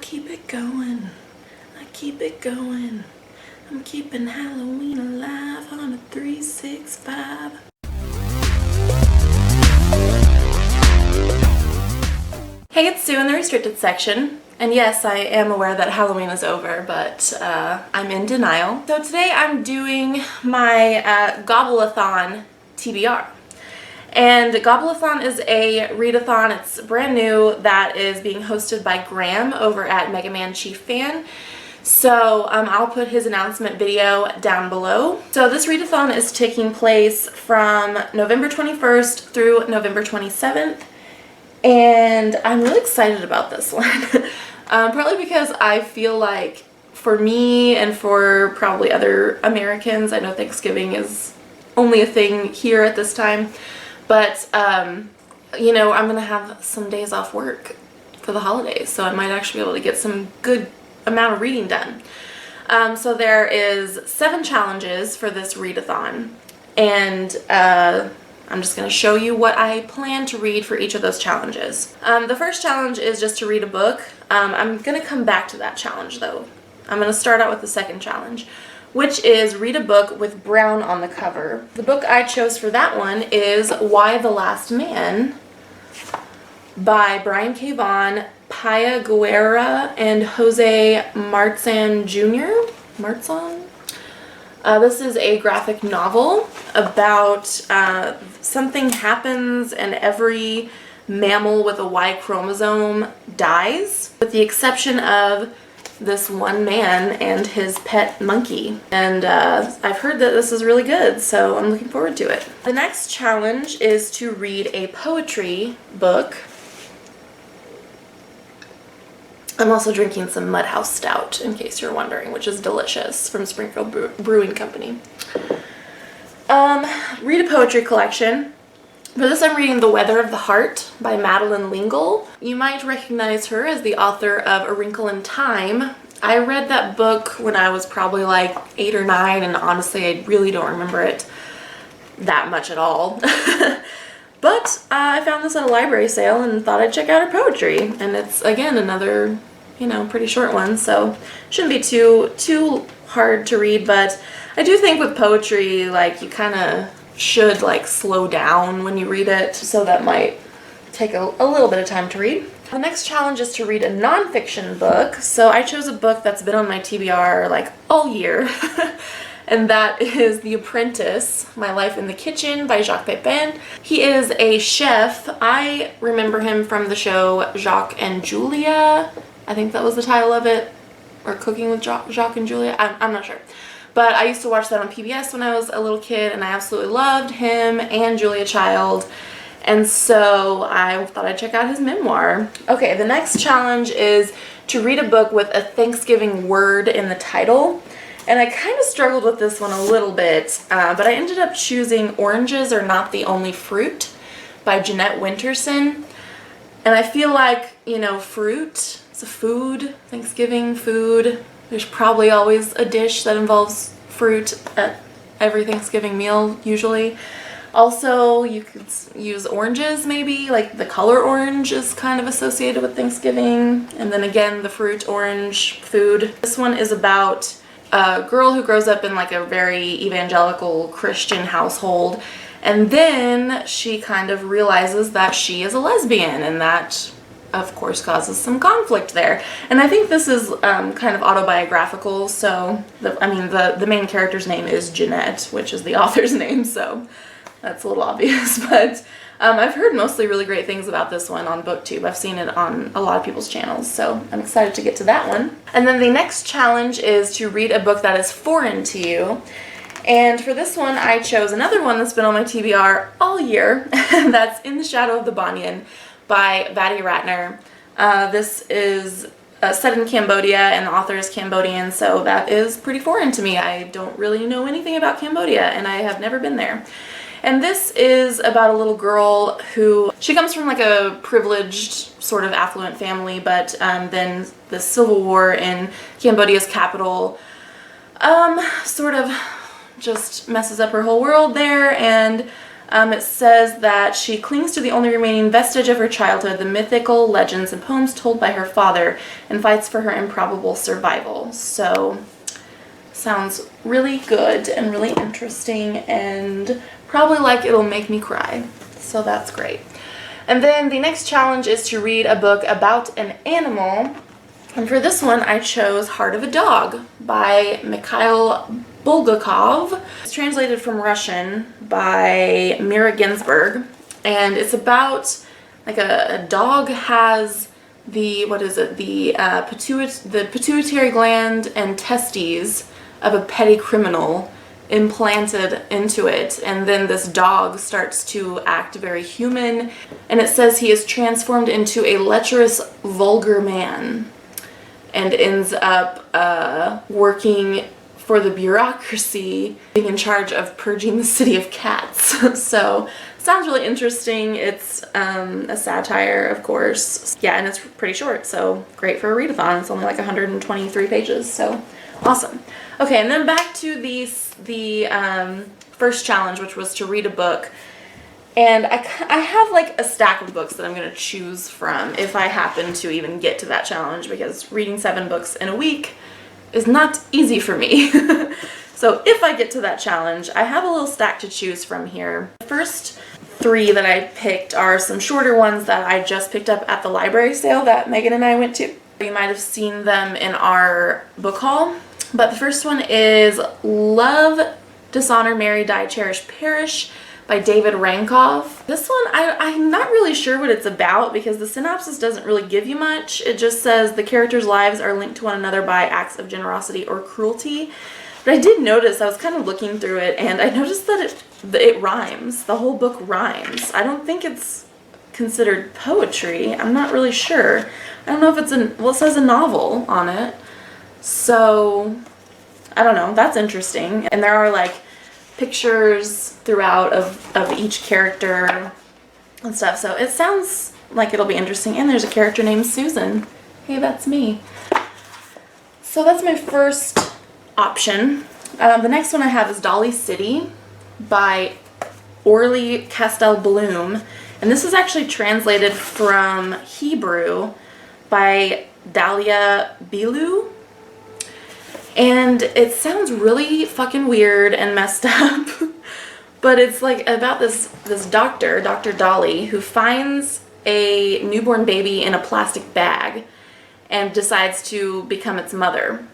keep it going. I keep it going. I'm keeping Halloween alive on a 365. Hey, it's Sue in the restricted section. And yes, I am aware that Halloween is over, but I'm in denial. So today I'm doing my GobbleAThon TBR. And GobbleAthon is a readathon. It's brand new that is being hosted by Graham over at Mega Man Chief Fan. So I'll put his announcement video down below. So this readathon is taking place from November 21st through November 27th. And I'm really excited about this one. Partly because I feel like for me and for probably other Americans, I know Thanksgiving is only a thing here at this time. But, you know, I'm going to have some days off work for the holidays, so I might actually be able to get some good amount of reading done. So there is 7 challenges for this readathon, and I'm just going to show you what I plan to read for each of those challenges. The first challenge is just to read a book. I'm going to come back to that challenge, though. I'm going to start out with the second challenge, which is read a book with brown on the cover. The book I chose for that one is Why the Last Man by Brian K. Vaughan, Paya Guerra, and Jose Martzan Jr. This is a graphic novel about something happens and every mammal with a Y chromosome dies, with the exception of this one man and his pet monkey. And I've heard that this is really good, so I'm looking forward to it. The next challenge is to read a poetry book. I'm also drinking some Mudhouse Stout, in case you're wondering, which is delicious, from Springfield Brewing Company. Read a poetry collection. For this, I'm reading The Weather of the Heart by Madeleine L'Engle. You might recognize her as the author of A Wrinkle in Time. I read that book when I was probably like 8 or 9, and honestly, I really don't remember it that much at all. But I found this at a library sale and thought I'd check out her poetry. And it's, again, another, you know, pretty short one, so shouldn't be too hard to read. But I do think with poetry, like, you kind of should like slow down when you read it, so that might take a little bit of time to read. The next challenge is to read a nonfiction book. So I chose a book that's been on my TBR like all year, and that is The Apprentice, My Life in the Kitchen by Jacques Pepin. He is a chef. I remember him from the show Jacques and Julia. I think that was the title of it, or Cooking with Jacques and Julia. I'm not sure. But I used to watch that on PBS when I was a little kid, and I absolutely loved him and Julia Child. And so I thought I'd check out his memoir. Okay, the next challenge is to read a book with a Thanksgiving word in the title. And I kind of struggled with this one a little bit, but I ended up choosing Oranges Are Not the Only Fruit by Jeanette Winterson. And I feel like, you know, fruit, it's a food, Thanksgiving food. There's probably always a dish that involves fruit at every Thanksgiving meal, usually. Also, you could use oranges, maybe, like the color orange is kind of associated with Thanksgiving. And then again, the fruit orange food. This one is about a girl who grows up in like a very evangelical Christian household. And then she kind of realizes that she is a lesbian, and that of course causes some conflict there. And I think this is kind of autobiographical, so the main character's name is Jeanette, which is the author's name, so that's a little obvious. But I've heard mostly really great things about this one on BookTube. I've seen it on a lot of people's channels, so I'm excited to get to that one. And then the next challenge is to read a book that is foreign to you. And for this one, I chose another one that's been on my TBR all year, and that's In the Shadow of the Banyan by Vadi Ratner. This is set in Cambodia, and the author is Cambodian, so that is pretty foreign to me. I don't really know anything about Cambodia, and I have never been there. And this is about a little girl who, she comes from like a privileged, sort of affluent family, but then the civil war in Cambodia's capital sort of just messes up her whole world there, and It says that she clings to the only remaining vestige of her childhood, the mythical legends and poems told by her father, and fights for her improbable survival. So, sounds really good and really interesting, and probably like it'll make me cry. So that's great. And then the next challenge is to read a book about an animal. And for this one, I chose Heart of a Dog by Mikhail Bulgakov. It's translated from Russian by Mira Ginsburg. And it's about, like, a dog has the, the pituitary gland and testes of a petty criminal implanted into it, and then this dog starts to act very human, and it says he is transformed into a lecherous, vulgar man and ends up working for the bureaucracy, being in charge of purging the city of cats. So sounds really interesting. It's a satire, of course. Yeah, and it's pretty short, so great for a readathon. It's only like 123 pages, so awesome. Okay, and then back to the first challenge, which was to read a book. And I have like a stack of books that I'm going to choose from if I happen to even get to that challenge, because reading 7 books in a week is not easy for me. So if I get to that challenge, I have a little stack to choose from here. The first 3 that I picked are some shorter ones that I just picked up at the library sale that Megan and I went to. You might have seen them in our book haul. But the first one is Love, Dishonor, Marry, Die, Cherish, Perish by David Rankov. This one, I'm not really sure what it's about because the synopsis doesn't really give you much. It just says the characters' lives are linked to one another by acts of generosity or cruelty. But I did notice, I was kind of looking through it, and I noticed that it rhymes. The whole book rhymes. I don't think it's considered poetry. I'm not really sure. I don't know if it's well, it says a novel on it. So, I don't know, that's interesting. And there are like pictures throughout of each character and stuff. So it sounds like it'll be interesting. And there's a character named Susan. Hey, that's me. So that's my first option. The next one I have is Dolly City by Orly Castel-Bloom. And this is actually translated from Hebrew by Dalia Bilu. And it sounds really fucking weird and messed up, but it's like about this doctor, Dr. Dolly, who finds a newborn baby in a plastic bag and decides to become its mother.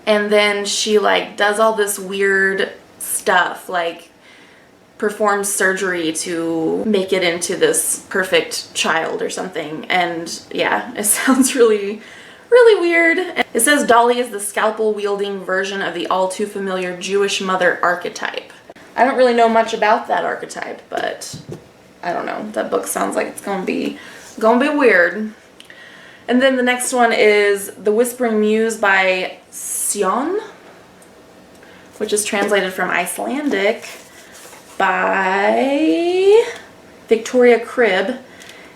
And then she like does all this weird stuff, like performs surgery to make it into this perfect child or something. And yeah, it sounds really weird. It says Dolly is the scalpel-wielding version of the all-too-familiar Jewish mother archetype. I don't really know much about that archetype, but I don't know. That book sounds like it's gonna be weird. And then the next one is The Whispering Muse by Sion, which is translated from Icelandic by Victoria Cribb.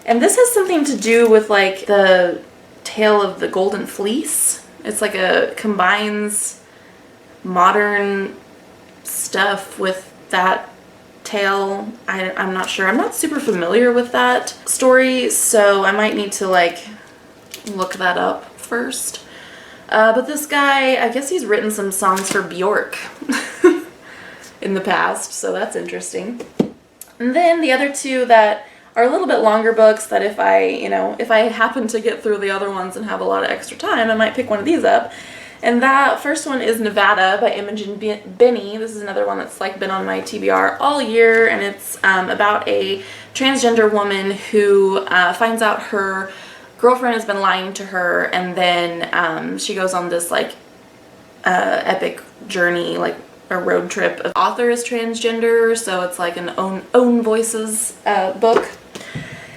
And this has something to do with like the Tale of the Golden Fleece. It's like combines modern stuff with that tale. I'm not sure. I'm not super familiar with that story, so I might need to like look that up first. But this guy, I guess he's written some songs for Bjork in the past, so that's interesting. And then the other 2 that are a little bit longer books that if I happen to get through the other ones and have a lot of extra time, I might pick one of these up. And that first one is Nevada by Imogen Benny. This is another one that's like been on my TBR all year, and it's about a transgender woman who finds out her girlfriend has been lying to her, and then she goes on this like epic journey, like a road trip. The author is transgender, so it's like an own voices book.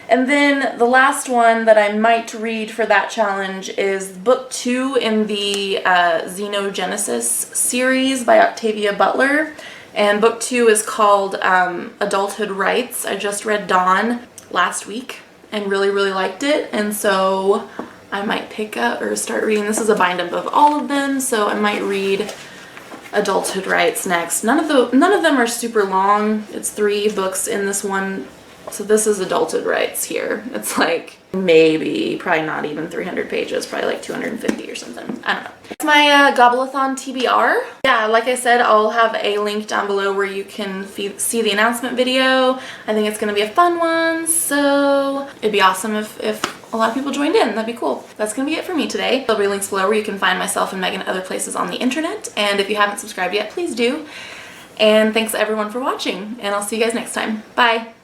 And then the last one that I might read for that challenge is book 2 in the Xenogenesis series by Octavia Butler. And book 2 is called Adulthood Rights. I just read Dawn last week and really liked it. And so I might pick up or start reading. This is a bind up of all of them, so I might read adulthood rights next. None of them are super long. It's 3 books in this one. So this is adulthood rights here. It's like probably not even 300 pages, probably like 250 or something. I don't know. It's my GobbleAthon TBR. Yeah, like I said, I'll have a link down below where you can see the announcement video. I think it's going to be a fun one, so it'd be awesome if a lot of people joined in. That'd be cool. That's going to be it for me today. There'll be links below where you can find myself and Megan other places on the internet, and if you haven't subscribed yet, please do. And thanks everyone for watching, and I'll see you guys next time. Bye!